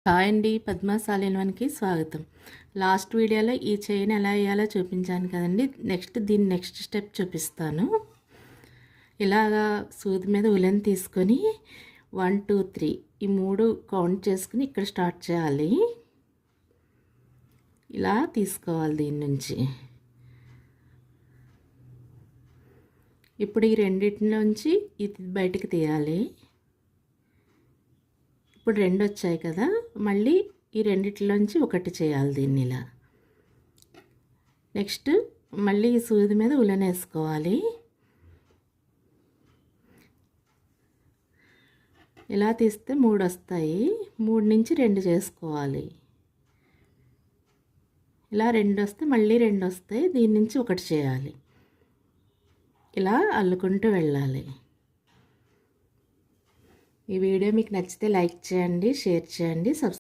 Hi అండి, పద్మా సాలిన్వన్కి స్వాగతం. Last వీడియోలో ఈ చైన్ ఎలా వేయాలో చూపించాను కదండి. నెక్స్ట్ స్టెప్ చూపిస్తాను. ఇలాగా సూది మీద ఉలెన్ తీసుకొని 1 2 3 ఈ 3 కౌంట్ చేసుకుని ఇక్కడ స్టార్ట్ చేయాలి. ఇలా తీసుకోవాలి. దీని నుంచి ఇప్పుడు ఈ రెండింటిలోంచి ఇది బయటికి తీయాలి. ఇప్పుడు 2 వచ్చాయి కదా, మళ్ళీ ఈ రెండిట్లోంచి ఒకటి చేయాలి. దీన్ని ఇలా నెక్స్ట్ మళ్ళీ ఈ సూది మీద ఉలెన్ వేసుకోవాలి. ఇలా తీస్తే 3 వస్తాయి. 3 నుంచి 2 చేసుకోవాలి. ఇలా 2 వస్తే మళ్ళీ 2 వస్తాయి. దీని నుంచి ఒకటి చేయాలి. ఇలా అల్లుకుంటూ వెళ్ళాలి. ఈ వీడియో మీకు నచ్చితే లైక్ చేయండి, షేర్ చేయండి,